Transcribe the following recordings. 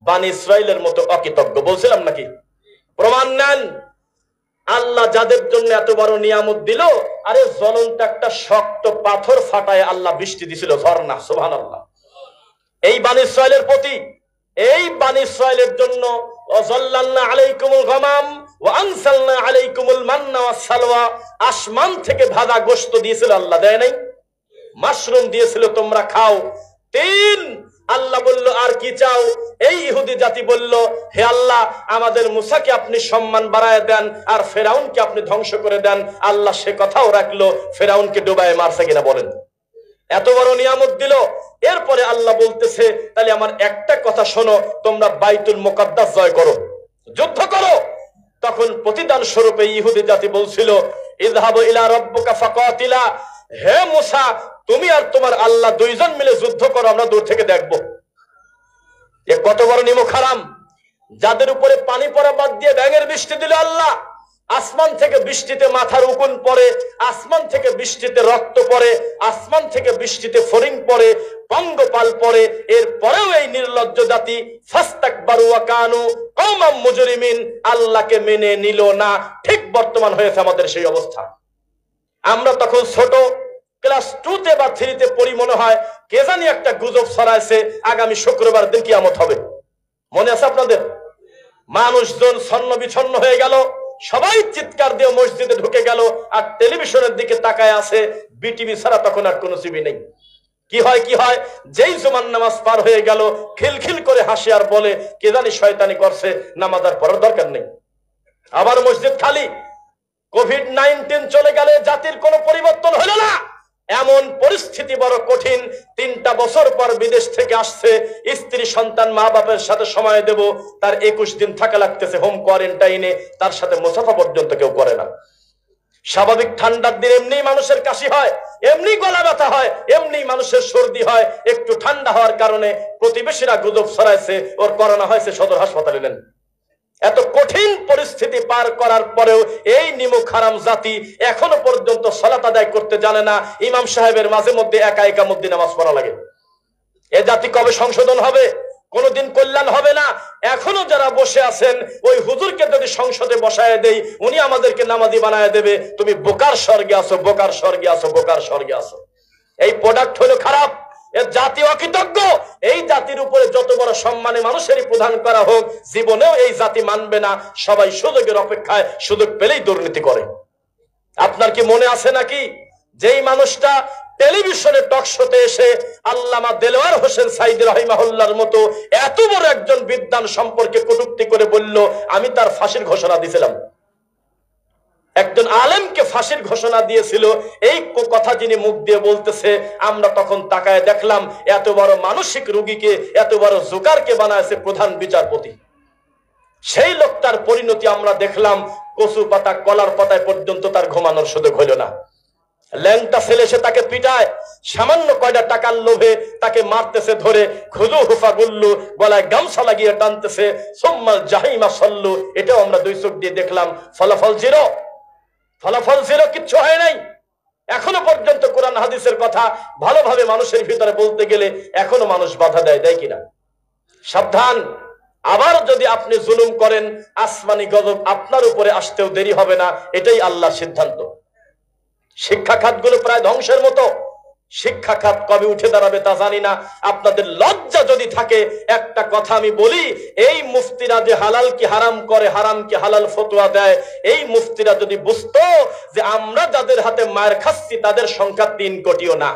বানি ইসরাইলের মতো অকৃতজ্ঞ বলছিলাম নাকি? প্রমাণ নেন। আল্লাহ যাদের জন্য এত বড় নিয়ামত দিল, আরে জ্বলন্ত একটা শক্ত পাথর ফাটায় আল্লাহ বৃষ্টি দিছিল, ঝর্ণা। সুবহানাল্লাহ। এই বানি ইসরাইলের প্রতি, এই বানি ইসরাইলের জন্য ওয়াজাল্লালনা আলাইকুমুল গামাম ওয়া আনসালনা আলাইকুমুল মান্না ওয়াস সালওয়া, আসমান থেকে ভাজা গোশত দিয়েছিল আল্লাহ, দেয় নাই? মাশরুম দিয়েছিল, তোমরা খাও। 3, আল্লাহ বলল আর কি চাও? এই ইহুদি জাতি বলল, হে আল্লাহ, আমাদের মুসাকে আপনি সম্মান বাড়ায় দেন আর ফেরাউনকে আপনি ধ্বংস করে দেন। আল্লাহ সে কথাও রাখলো, ফেরাউনকে ডুবায় মারছে কিনা বলেন? এত বড় নিয়ামত দিল। এরপরে আল্লাহ বলতেছে, তাহলে আমার একটা কথা শোনো, তোমরা বাইতুল মুকাদ্দাস জয় করো, যুদ্ধ করো। তখন প্রতিদান স্বরূপে ইহুদি জাতি বলছিল, ইযহাবু ইলা রাব্বিকা ফাকাতিলা, হে মুসা, তুমি আর তোমার আল্লাহ দুইজন মিলে যুদ্ধ করো, আমরা দূর থেকে দেখবো। এ কত বড় নিমক হারাম! যাদের উপরে পানি পড়া বাদ দিয়ে ব্যাঙের বৃষ্টি দিল আল্লাহ, আসমান থেকে বৃষ্টিতে মাথার উকুন পড়ে, আসমান থেকে বৃষ্টিতে রক্ত পড়ে, আসমান থেকে বৃষ্টিতে ফড়িং পড়ে, পঙ্গপাল পড়ে, এরপরেও এই নির্লজ্জ জাতি ফাস্তাকবারু ওয়া কানু কওমান মুজরিমিন, আল্লাহকে মেনে নিল না। ঠিক বর্তমান হয়েছে আমাদের সেই অবস্থা। আমরা তখন ছোট, ক্লাস 2-তে বা 3-তে পড়ি, মনে হয় কে জানি একটা গুজব ছড়াইছে আগামী শুক্রবার দিন কিয়ামত হবে। মনে আছে আপনাদের? মানুষজন ছন্ন বিছন্ন হয়ে গেল, সবাই চিৎকার দিয়ে মসজিদে ঢুকে গেল, আর টেলিভিশনের দিকে তাকায় আছে। বিটিভি ছাড়া তখন আর কোনো টিভি নেই। কি হয়, যেই জুমার নামাজ পার হয়ে গেল, খিলখিল করে হাসি আর বলে, কে জানি শয়তানি করছে, নামাজ আর পড়ার দরকার নেই। আবার মসজিদ খালি। কোভিড-19 চলে গেলে জাতির কোনো পরিবর্তন হলো না। এমন পরিস্থিতি বড় কঠিন। 3টা বছর পর বিদেশ থেকে আসছে, স্ত্রী সন্তান মা বাপের সাথে সময় দেব, তার 21 দিন থাকা লাগতেছে হোম কোয়ারেন্টাইনে, তার সাথে মুসাফা পর্যন্ত কেউ করে না। স্বাভাবিক ঠান্ডার দিন এমনি মানুষের কাশি হয়, এমনি গলা ব্যথা হয়, এমনি মানুষের সর্দি হয়। একটু ঠান্ডা হওয়ার কারণে প্রতিবেশীরা গুজব ছড়াইছে ওর করোনা হয়েছে, সদর হাসপাতালে নেন। এত কঠিন পরিস্থিতি পার করার পরেও এই নিমুখ হারাম জাতি এখনো পর্যন্ত সালাত আদায় করতে জানে না। ইমাম সাহেবের মাঝে মধ্যে একা একামুদ্দিন নামাজ পড়া লাগে। এ জাতি কবে সংশোধন হবে? কোনদিন কল্যাণ হবে না। এখনো যারা বসে আছেন, ওই হুজুরকে যদি সংসদে বসায় দেই, উনি আমাদেরকে নামাজি বানায় দেবে, তুমি বোকার স্বর্গে আসো, বোকার স্বর্গে আসো, বোকার স্বর্গে আসো। এই প্রোডাক্ট হলো খারাপ। এর জাতি অকৃতজ্ঞ। এই জাতির উপরে যত বড় সম্মানে মানুষেরই প্রদান করা হোক, জীবনেও এই জাতি মানবে না। সবাই সুযোগের অপেক্ষায়, সুযোগ পেলেই দুর্নীতি করে। আপনার কি মনে আছে নাকি যেই মানুষটা টেলিভিশনে টক শোতে এসে আল্লামা দেলোয়ার হোসেন সাইদি রাহিমাহুল্লাহর মতো এত বড় একজন বিদ্বান সম্পর্কে কটূক্তি করে বলল, আমি তার ফাঁসির ঘোষণা দিয়েছিলাম। একজন আলেমকে ফাঁসির ঘোষণা দিয়েছিল, এই কথা যিনি মুখ দিয়ে বলতেছে, আমরা তখন তাকায় দেখলাম এত বড় মানসিক রোগীকে, এত বড় জোকারকে বানায়ছে প্রধান বিচারপতি। সেই লোকটার পরিণতি আমরা দেখলাম, কচু পাতা কলার পাতায় পর্যন্ত তার ঘুমানোর সুযোগ হইল না। ল্যাংটা ছেলে সে তাকে পিটায়, সামান্য কয়টা টাকার লোভে তাকে মারতেছে ধরে, খুজু হুফা গুল্লু, গলায় গামছা লাগিয়ে টানতেছে, সুম্মাল জাহিমা সল্লু। এটাও আমরা 2 চোখ দিয়ে দেখলাম। ফলাফল জিরো, ফলাফল জিরো, কিচ্ছু হয় নাই। এখনো পর্যন্ত কোরআন হাদিসের কথা ভালোভাবে মানুষের ভিতরে বলতে গেলে এখনো মানুষ বাধা দেয় কিনা? সাবধান। আবার যদি আপনি জুলুম করেন, আসমানি গজব আপনার উপরে আসতেও দেরি হবে না। এটাই আল্লাহর সিদ্ধান্ত। শিক্ষা খাতগুলো প্রায় ধ্বংসের মতো। শিক্ষা খাত কবে উঠে দাঁড়াবে তা জানি না। আপনাদের লজ্জা যদি থাকে, একটা কথা আমি বলি, এই মুফতিরা যে হালাল কি হারাম করে, হারাম কি হালাল ফতোয়া দেয়, এই মুফতিরা যদি বুঝতো যে আমরা যাদের হাতে মায়ের খাচ্ছি তাদের সংখ্যা 3 কোটিও না।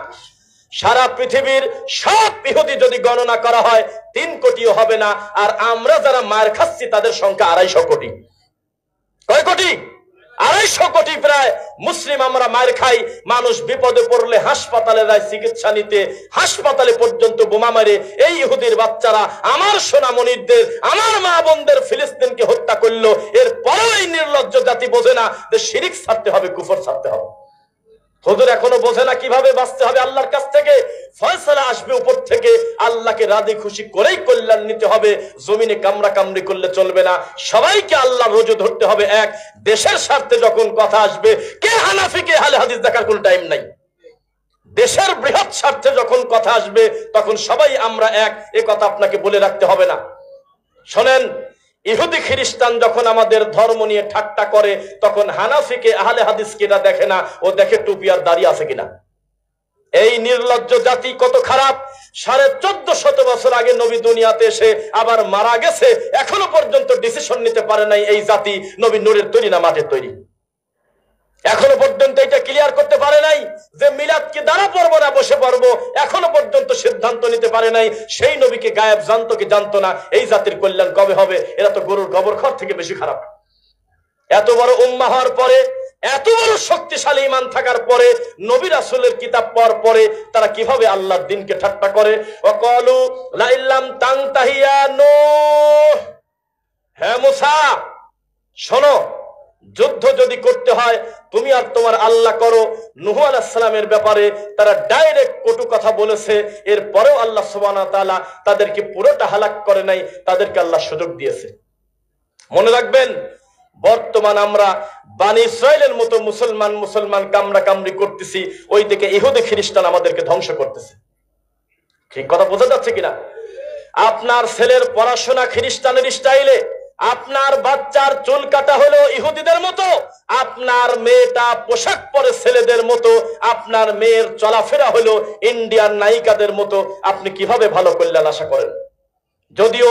সারা পৃথিবীর সব ইহুদি যদি গণনা করা হয় 3 কোটিও হবে না। আর আমরা যারা মায়ের খাচ্ছি তাদের সংখ্যা 250 কোটি। কয় কোটি? 250 কোটি প্রায় মুসলিম আমরা মায়ের খাই। মানুষ বিপদে পড়লে হাসপাতালে যায় চিকিৎসা নিতে, হাসপাতালে পর্যন্ত বোমা মারে এই ইহুদির বাচ্চারা আমার সোনামণিদের, আমার মা বোনদের ফিলিস্তিনকে হত্যা করলো। এরপরেও এই নির্লজ্জ জাতি বোঝে না যে শিরিক ছাড়তে হবে, কুফর ছাড়তে হবে। হুজুর এখনো বোঝে না কিভাবে বাঁচতে হবে আল্লাহর কাছ থেকে। ফয়সালা আসবে উপর থেকে, আল্লাহকে রাজি খুশি করেই কল্যাণ নিতে হবে। জমিনে কামড়া কামড়ি করলে চলবে না। সবাইকে আল্লাহর রোজু ধরতে হবে এক। দেশের স্বার্থে যখন কথা আসবে, কে হানাফি কে আহলে হাদিস দেখার কোনো টাইম নাই। দেশের বৃহৎ স্বার্থে যখন কথা আসবে, তখন সবাই আমরা এক, এ কথা আপনাকে বলে রাখতে হবে না। শোনেন, ইহুদি খ্রিস্টান যখন আমাদের ধর্ম নিয়ে ঠাট্টা করে, তখন হানাফিকে আহলে হাদিসকে এটা দেখে না, ও দেখে টুপি আর দাড়ি আছে কিনা। এই নির্লজ্জ জাতি কত খারাপ! 1450 বছর আগে নবী দুনিয়াতে এসে আবার মারা গেছে, এখনো পর্যন্ত ডিসিশন নিতে পারে নাই এই জাতি নবী নূরের তৈরি না মাটির তৈরি। এখনো পর্যন্ত এটা ক্লিয়ার করতে পারে নাই যে মিলাদ কি দ্বারা পড়বো না বসে পড়বো, এখনো পর্যন্ত সিদ্ধান্ত নিতে পারে নাই। সেই নবীকে গায়েব জানতো কি জানতো না, এই জাতির কল্যাণ কবে হবে? এরা তো গরুর গোবরখড় থেকে বেশি খারাপ। এত বড় উম্মাহ হওয়ার পরে, এত বড় শক্তিশালী ঈমান থাকার পরে, নবী রাসূলের কিতাব পড়ার পরে তারা কিভাবে আল্লাহর দ্বীনকে ঠাট্টা করে। ওয়াকালু লা ইল্লাম তানতাহিয়া নূহ, হে মুসা শোনো, যুদ্ধ যদি করতে হয় তুমি আর তোমার আল্লাহ করো। নূহ আলাইহিস সালামের ব্যাপারে তারা ডাইরেক্ট কটু কথা বলেছে, এরপরেও আল্লাহ সুবহানাহু ওয়া তাআলা তাদেরকে পুরোটা হালাক করে নাই, তাদেরকে আল্লাহ সুযোগ দিয়েছে। মনে রাখবেন, বর্তমান আমরা বানি ইসরাইলের মতো মুসলমান কামড়া কামড়ি করতেছি, ওই দিকে ইহুদি খ্রিস্টান আমাদেরকে ধ্বংস করতেছে। ঠিক কথা বোঝা যাচ্ছে কিনা? আপনার ছেলের পড়াশোনা খ্রিস্টানের স্টাইলে, আপনার বাচ্চার চুল কাটা হলো ইহুদিদের মতো, আপনার মেয়েটা পোশাক পরে ছেলেদের মতো, আপনার মেয়ের চলাফেরা হলো ইন্ডিয়ান নায়িকাদের মতো, আপনি কিভাবে ভালো কল্যাণ আশা করেন? যদিও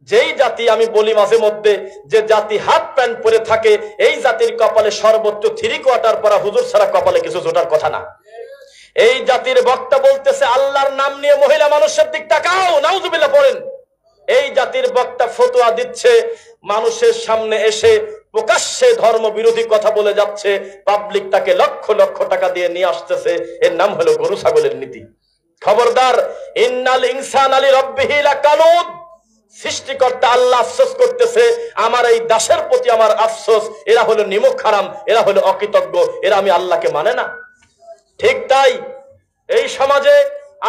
যেই জাতি, আমি বলি মাঝে মধ্যে, যে জাতি হাফ প্যান্ট পরে থাকে, এই জাতির কপালে সর্বোচ্চ 3 কোয়ার্টার পরা হুজুর ছাড়া কপালে কিছু জোটার কথা না। এই জাতির বক্তা বলতেছে আল্লাহর নাম নিয়ে মহিলা মানুষের দিক তাকাও, নাউজুবিল্লাহ পড়েন। এই জাতির বক্তা ফতোয়া দিচ্ছে, মানুষের সামনে এসে প্রকাশ্যে ধর্ম বিরোধী কথা বলে যাচ্ছে, পাবলিক তাকে লক্ষ লক্ষ টাকা দিয়ে নিয়ে আসতেছে। এর নাম হলো গরু ছাগলের নীতি। খবরদার, ইন্নাল ইনসানা লিরাব্বিহি লাকানুদ, সৃষ্টিকর্তা আল্লাহ আফসোস করতেছে, আমার এই দাসের প্রতি আমার আফসোস, এরা হলো নিমক হারাম, এরা হলো অকৃতজ্ঞ, এরা আমি আল্লাহকে মানে না। ঠিক তাই, এই সমাজে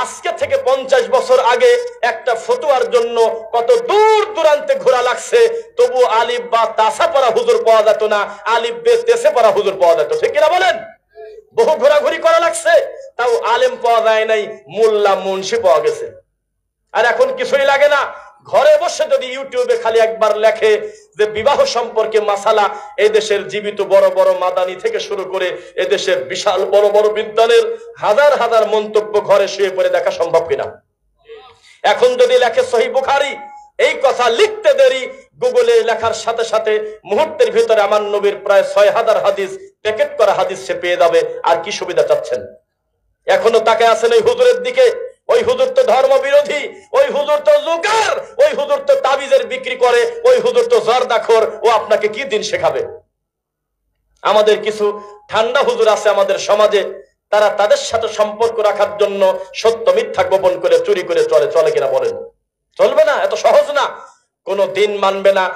আজকে থেকে 50 বছর আগে একটা ফতোয়ার জন্য কত দূর দূরান্তে ঘোরা লাগছে, তবু আলিফ বা তাসা পড়া হুজুর পাওয়া যেত না, আলিফ বে তেসে পড়া হুজুর পাওয়া যেত। ঠিক কিনা বলেন? বহু ঘোরাঘুরি করা লাগছে, তাও আলেম পাওয়া যায় নাই, মোল্লা মুন্সি পাওয়া গেছে। আর এখন কিছুই লাগে না, ঘরে বসে যদি ইউটিউবে খালি একবার লেখে যে বিবাহ সম্পর্কে মাসালা, এই দেশের জীবিত বড় বড় মাদানি থেকে শুরু করে এদেশের বিশাল বড় বড় বিদ্বানের হাজার হাজার মন্তব্য ঘরে শুয়ে পড়ে দেখা সম্ভব কিনা? এখন যদি লেখে সহিহ বুখারী, এই কথা লিখতে দেরি, গুগলে লেখার সাথে সাথে মুহূর্তের ভিতরে আমার নবীর প্রায় 6000 হাদিস, প্যাকেট করা হাদিস সে পেয়ে যাবে। আর কি সুবিধা চাচ্ছেন? এখনো তাকে আছেন ওই হুজুরের দিকে। ওই হুজুর তো ধর্ম বিরোধী, ওই হুজুর তো জুকার, ওই হুজুর তো তাবিজের বিক্রি করে, ওই হুজুর তো জর্দাখোর, ও আপনাকে কি দিন শেখাবে? আমাদের কিছু ঠান্ডা হুজুর আছে আমাদের সমাজে, তারা তাদের সাথে সম্পর্ক রাখার জন্য সত্য মিথ্যা গোপন করে চুরি করে চলে কিনা বলেন? চলবে না, এত সহজ না, কোনো দিন মানবে না।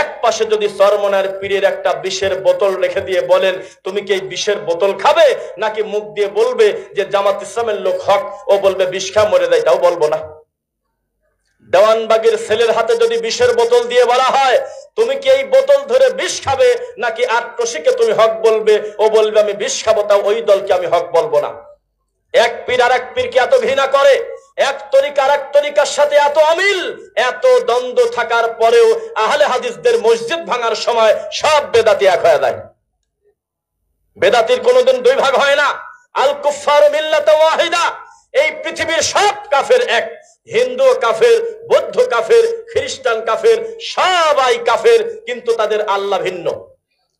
এক পাশে যদি চরমনার পীরের একটা বিষের বোতল রেখে দিয়ে বলেন তুমি কি এই বিষের বোতল খাবে, নাকি মুখ দিয়ে বলবে যে জামাত ইসলামের লোক হক, ও বলবে বিষ খা মরে যায়, তাও বলবো না। দেওয়ানবাগের ছেলের হাতে যদি বিষের বোতল দিয়ে বলা হয় তুমি কি এই বোতল ধরে বিষ খাবে, নাকি আট্রসিকে তুমি হক বলবে, ও বলবে আমি বিষ খাবো, তাও ওই দলকে আমি হক বলবো না। এক পীর আর এক পীরকে এত ঘৃণা করে, এক তরিকা আর এক তরিকার সাথে এত অমিল, এত দ্বন্দ্ব থাকার পরেও আহলে হাদিসদের মসজিদ ভাঙার সময় সব বেদাতি এক হয়ে যায়। বেদাতির কোনোদিন দুই ভাগ হয় না। আল কুফফারু মিল্লাতুন ওয়াহিদা, এই পৃথিবীর সব কাফের এক, হিন্দু কাফের, বৌদ্ধ কাফের, খ্রিস্টান কাফের, সবাই কাফের, কিন্তু তাদের আল্লাহ ভিন্ন।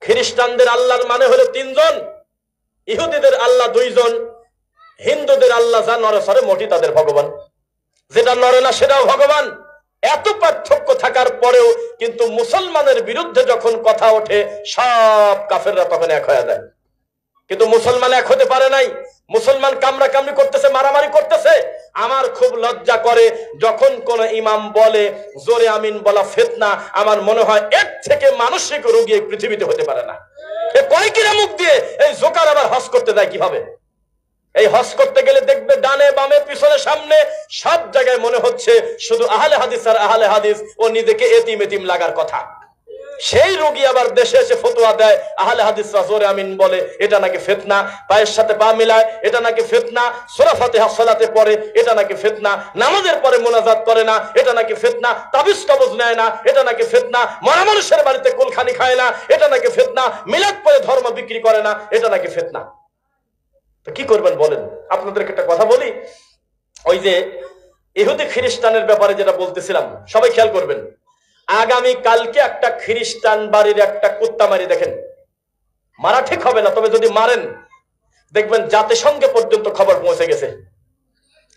খ্রিস্টানদের আল্লাহর মানে হলো 3 জন, ইহুদিদের আল্লাহ 2 জন, হিন্দুদের আল্লাহ যা নরে সরে মোটি তাদের ভগবান, যেটা নরে না সেটাও ভগবান। এত পার্থক্য থাকার পরেও কিন্তু মুসলমানের বিরুদ্ধে যখন কথা ওঠে সব কাফেররা তখন এক হয়ে যায়। কিন্তু মুসলমান এক হতে পারে নাই। মুসলমান কামড়া কামড়ি করতেছে, মারামারি করতেছে। আমার খুব লজ্জা করে যখন কোন ইমাম বলে জোরে আমিন বলা ফিতনা, আমার মনে হয় এর থেকে মানসিক রোগী এই পৃথিবীতে হতে পারে না। এ কয় কিনা মুখ দিয়ে এই জোকার আবার হজ করতে যায় কিভাবে? এই হজ করতে গেলে দেখবে ডানে বামে পিছনে সামনে সব জায়গায় মনে হচ্ছে শুধু আহলে হাদিস আর আহলে হাদিস, ও নিজেকে এতিম এতিম লাগার কথা। সেই রোগী আবার দেশে এসে ফতোয়া দেয়, আহলে হাদিসরা জোরে আমিন বলে, এটা নাকি ফিতনা। পায়ের সাথে পা মিলায়, এটা নাকি ফিতনা। সূরা ফাতিহা সালাতে পড়ে, এটা নাকি ফিতনা। নামাজের পরে মুনাজাত করে না, এটা নাকি ফিতনা। তাবিজ কবজ নেয় না, এটা নাকি ফিতনা। মরা মানুষের বাড়িতে কুলখানি খায় না, এটা নাকি ফিতনা। মিলাদ পরে ধর্ম বিক্রি করে না, এটা নাকি ফিতনা। তো কি করবেন বলেন? আপনাদেরকে একটা কথা বলি, ওই যে ইহুদি খ্রিস্টানের ব্যাপারে যেটা বলতেছিলাম, সবাই খেয়াল করবেন। আগামী কালকে একটা খ্রিস্টান বাড়ির একটা কুত্তা মারি দেখেন, মারা ঠিক হবে না, তবে যদি মারেন দেখবেন জাতিসংঘে পর্যন্ত খবর পৌঁছে গেছে।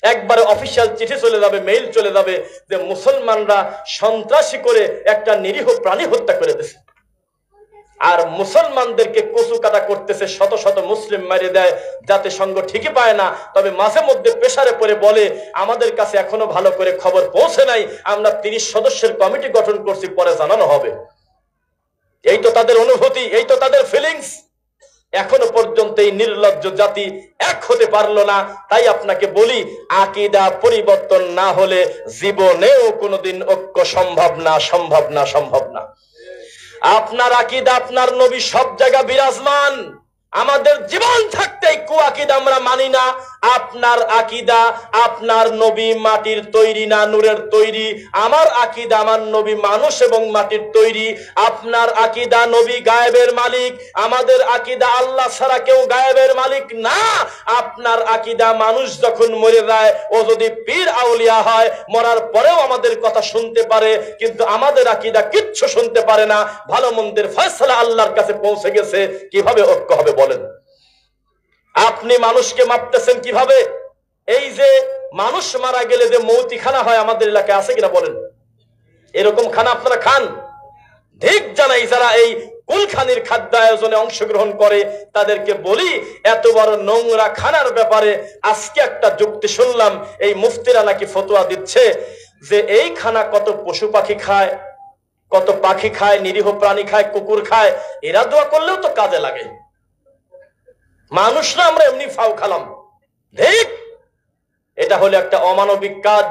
একবারে অফিসিয়াল চিঠি চলে যাবে, মেইল চলে যাবে যে মুসলমানরা সন্ত্রাসী করে একটা নিরীহ প্রাণী হত্যা করে দিয়েছে। আর মুসলমানদেরকে কচু কাটা করতেছে, শত শত মুসলিম মারি দেয়। জাতিসংঘ ঠিকই পায় না, তবে মাঝে মধ্যে প্রেসারে পড়ে বলে আমাদের কাছে এখনো ভালো করে খবর পৌঁছে নাই, আমরা 30 সদস্যের কমিটি গঠন করছি, পরে জানানো হবে। এই তো তাদের অনুভূতি, এই তো তাদের ফিলিংস। এখনো পর্যন্ত এই নির্লজ্জ জাতি এক হতে পারলো না। তাই আপনাকে বলি, আকীদা পরিবর্তন না হলে জীবনেও কোনোদিন ঐক্য সম্ভব না, সম্ভব না, সম্ভব না। আপনার আকীদা, আপনার নবী সব জায়গায় বিরাজমান। আমাদের জীবন থাকতেই কুয়াকিদা আমরা মানি না। আপনার আকীদা, আপনার নবী মাটির তৈরি না নূরের তৈরি। আমার আকীদা, আমার নবী মানুষ এবং মাটির তৈরি। আপনার আকীদা নবী গায়েবের মালিক, আমাদের আকীদা আল্লাহ ছাড়া কেউ গায়েবের মালিক না। আপনার আকীদা মানুষ যখন মরে যায়, ও যদি পীর আউলিয়া হয়, মরার পরেও আমাদের কথা শুনতে পারে, কিন্তু আমাদের আকীদা কিচ্ছু শুনতে পারে না। ভালো মন্দের ফয়সালা আল্লাহর কাছে পৌঁছে গেছে। কিভাবে ঐক্য হবে বলেন? আপনি মানুষকে মাপতেছেন কিভাবে? এই যে মানুষ মারা গেলে যে মৌতি খানা হয় আমাদের এলাকায় আছে কিনা বলেন? এরকম খানা আপনারা খান? ঠিক জানাই যারা এই কুলখানির খাদ্য আয়োজনে অংশগ্রহণ করে তাদেরকে বলি, এত বড় নোংরা খানার ব্যাপারে আজকে একটা যুক্তি শুনলাম, এই মুফতিরা নাকি ফতোয়া দিচ্ছে যে এই খানা কত পশু পাখি খায়, কত পাখি খায়, নিরীহ প্রাণী খায়, কুকুর খায়, এরা দোয়া করলেও তো কাজে লাগে। মানুষরা আমরা এমনি ফাও খালাম। ঠিক, এটা হলো একটা অমানবিক কাজ।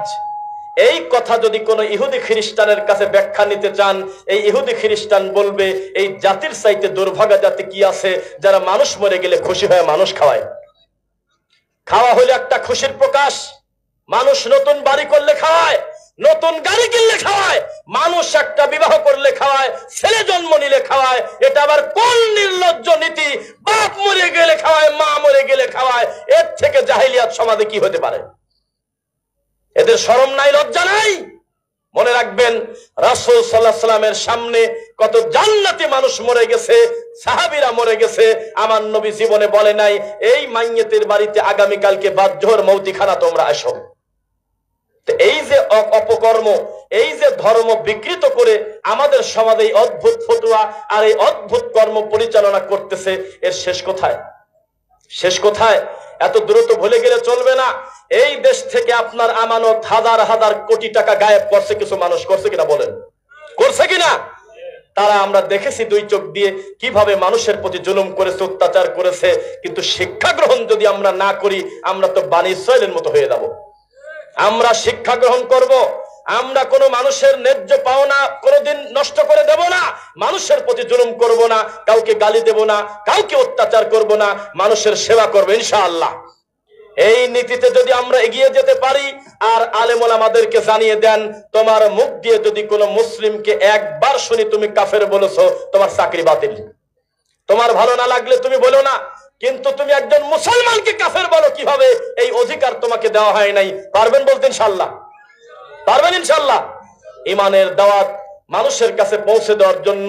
এই কথা যদি কোনো ইহুদি খ্রিস্টানের কাছে ব্যাখ্যা নিতে চান, এই ইহুদি খ্রিস্টান বলবে এই জাতির চাইতে দুর্ভাগা জাতি কি আছে যারা মানুষ মরে গেলে খুশি হয়ে মানুষ খাওয়ায়। খাওয়া হলো একটা খুশির প্রকাশ। মানুষ নতুন বাড়ি করলে খাওয়ায়, নতুন গাড়ি কিনলে খাওয়ায়, মানুষ একটা বিবাহ করলে খাওয়ায়, ছেলে জন্ম নিলে খাওয়ায়। এটা আবার কোন নির্লজ্জ নীতি? বাপ মরে গেলে খাওয়ায়, মা মরে গেলে খাওয়ায়। এর থেকে জাহিলিয়াত সমাজে কি হতে পারে? এদের শরম নাই, লজ্জা নাই? মনে রাখবেন, রাসূল সাল্লাল্লাহু আলাইহি ওয়াসাল্লামের সামনে কত জান্নাতি মানুষ মরে গেছে, সাহাবীরা মরে গেছে। আমার নবী জীবনে বলে নাই এই মাইয়্যিতের বাড়িতে আগামী কালকে বাদ জোহর মৌতিখানা তোমরা আসো। এই যে অপকর্ম, এই যে ধর্ম বিকৃত করে আমাদের সমাজে এই অদ্ভুত ফতোয়া আর এই অদ্ভুত কর্ম পরিচালনা করতেছে, এর শেষ কোথায়? শেষ কোথায়? এত দ্রুত ভুলে গেলে চলবে না। এই দেশ থেকে আপনার আমানত হাজার হাজার কোটি টাকা গায়েব করছে কিছু মানুষ, করছে কিনা বলেন? করছে কিনা? তারা আমরা দেখেছি দুই চোখ দিয়ে কিভাবে মানুষের প্রতি জুলুম করেছে, অত্যাচার করেছে। কিন্তু শিক্ষা গ্রহণ যদি আমরা না করি, আমরা তো বানি ইসরাইলের মতো হয়ে যাব। আমরা শিক্ষা গ্রহণ করব, আমরা কোনো মানুষের ন্যায্য পাওনা কোনোদিন নষ্ট করে দেব না, মানুষের প্রতি জুলুম করব না, কাউকে গালি দেব না, কাউকে অত্যাচার করব না, মানুষের সেবা করব ইনশাআল্লাহ। এই নীতিতে যদি আমরা এগিয়ে যেতে পারি, আর আলেম ওলামাদেরকে জানিয়ে দেন, তোমার মুখ দিয়ে যদি কোনো মুসলিমকে একবার শুনি তুমি কাফের বলেছো, তোমার চাকরি বাতিল। তোমার ভালো না লাগলে তুমি বলো না, কিন্তু তুমি একজন মুসলমানকে কাফের বলো কিভাবে? এই অধিকার তোমাকে দেওয়া হয় নাই। পারবেন বলতে ইনশাআল্লাহ? পারবেন ইনশাআল্লাহ? ইমানের দাওয়াত মানুষের কাছে পৌঁছে দেওয়ার জন্য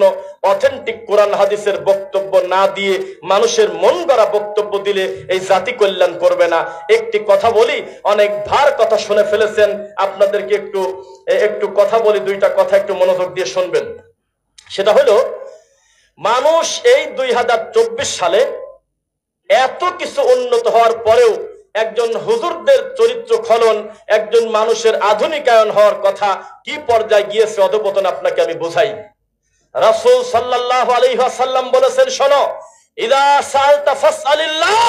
অথেন্টিক কোরআন হাদিসের বক্তব্য না দিয়ে মানুষের মন গড়া বক্তব্য দিলে এই জাতি কল্যাণ করবে না। একটি কথা বলি, অনেক ভার কথা শুনে ফেলেছেন, আপনাদেরকে একটু কথা বলি, দুইটা কথা একটু মনোযোগ দিয়ে শুনবেন। সেটা হলো, মানুষ এই 2024 সালে এত কিছু উন্নত হওয়ার পরেও একজন হুজুরদের চরিত্র খনন, একজন মানুষের আধুনিকায়ন হওয়ার কথা কি পর্যায়ে গিয়েছে অধপতন আপনাকে আমি বোঝাই। রাসূল সাল্লাল্লাহু আলাইহি ওয়াসাল্লাম বলেছেন, শোনো, ইদা সালতা ফাসআলিল্লাহ,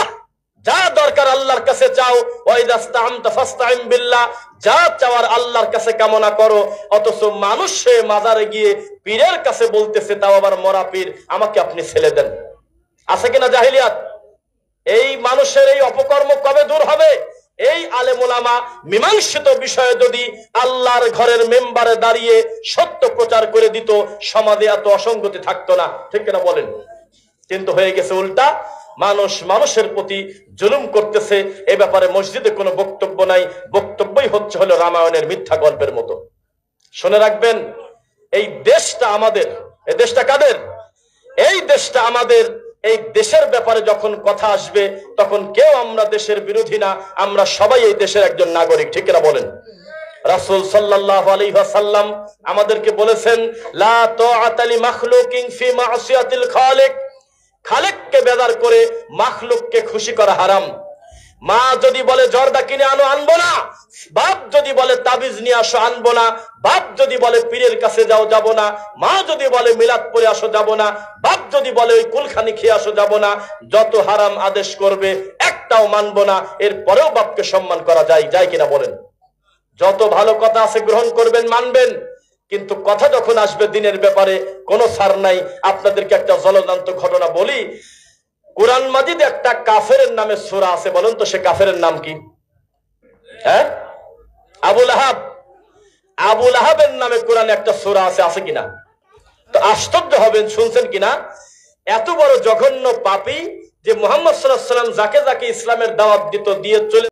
যা দরকার আল্লাহর কাছে চাও, ওয়াইদাস্তাআনতা ফাসতাইন বিল্লাহ, যা চাওয়ার আল্লাহর কাছে কামনা করো। অথচ মানুষ সে মাজারে গিয়ে পীরের কাছে বলতেছে, তাও আবার মরা পীর, আমাকে আপনি ছেলে দেন। আছে কিনা জাহেলিয়াত? এই মানুষের এই অপকর্ম কবে দূর হবে? এই আলেম ওলামা মীমাংসিত বিষয়ে যদি আল্লাহর ঘরের মেম্বারে দাঁড়িয়ে সত্য প্রচার করে দিত, সমাজে এত অসঙ্গতি থাকতো না। ঠিক কিনা বলেন? কিন্তু হয়ে গেছে উল্টা, মানুষ মানুষের প্রতি জুলুম করতেছে। এ ব্যাপারে মসজিদে কোনো বক্তব্য নাই, বক্তব্যই হচ্ছে হলো রামায়ণের মিথ্যা গল্পের মতো। শুনে রাখবেন, এই দেশটা আমাদের। এই দেশটা কাদের? এই দেশটা আমাদের। এই দেশের ব্যাপারে যখন কথা আসবে, তখন কেউ আমরা দেশের বিরোধী না, আমরা সবাই এই দেশের একজন নাগরিক। ঠিক কিনা বলেন? রাসূল সাল্লাল্লাহু আলাইহি ওয়াসাল্লাম আমাদেরকে বলেছেন, লা তাআতা লি মাখলুকিন ফি মা'সিয়াতিল খালিক। খালেককে বেদার করে মাখলুককে খুশি করা হারাম। মা যদি বলে জর্দা কিনে আনো, আনবো না। বাপ যদি বলে তাবিজ নিয়ে আসো, আনবো না। বাপ যদি বলে পীরের কাছে যাও, যাবো না। মা যদি বলে মিলাদ পড়ে আসো, যাবো না। বাপ যদি বলে ওই কুলখানি খেয়ে আসো, যাবো না। যত হারাম আদেশ করবে একটাও মানবো না। এরপরেও বাপকে সম্মান করা যায়, যায় কিনা বলেন? যত ভালো কথা আছে গ্রহণ করবেন, মানবেন, কিন্তু কথা যখন আসবে দিনের ব্যাপারে কোনো ছাড় নাই। আপনাদেরকে একটা জ্বলন্ত ঘটনা বলি। কুরআন মাজিদে একটা কাফেরের নামে সূরা আছে, বলুন তো সে কাফেরের নাম কি? হ্যাঁ, আবু লাহাব। আবু লাহাবের নামে কোরআনে একটা সূরা আছে, আছে কিনা? তো আশ্চর্য হবেন, শুনছেন কিনা, এত বড় জঘন্য পাপী যে মুহাম্মদ সাল্লাল্লাহু আলাইহি ওয়াসাল্লাম যাকে যাকে ইসলামের দাওয়াত দিত, দিয়ে চলে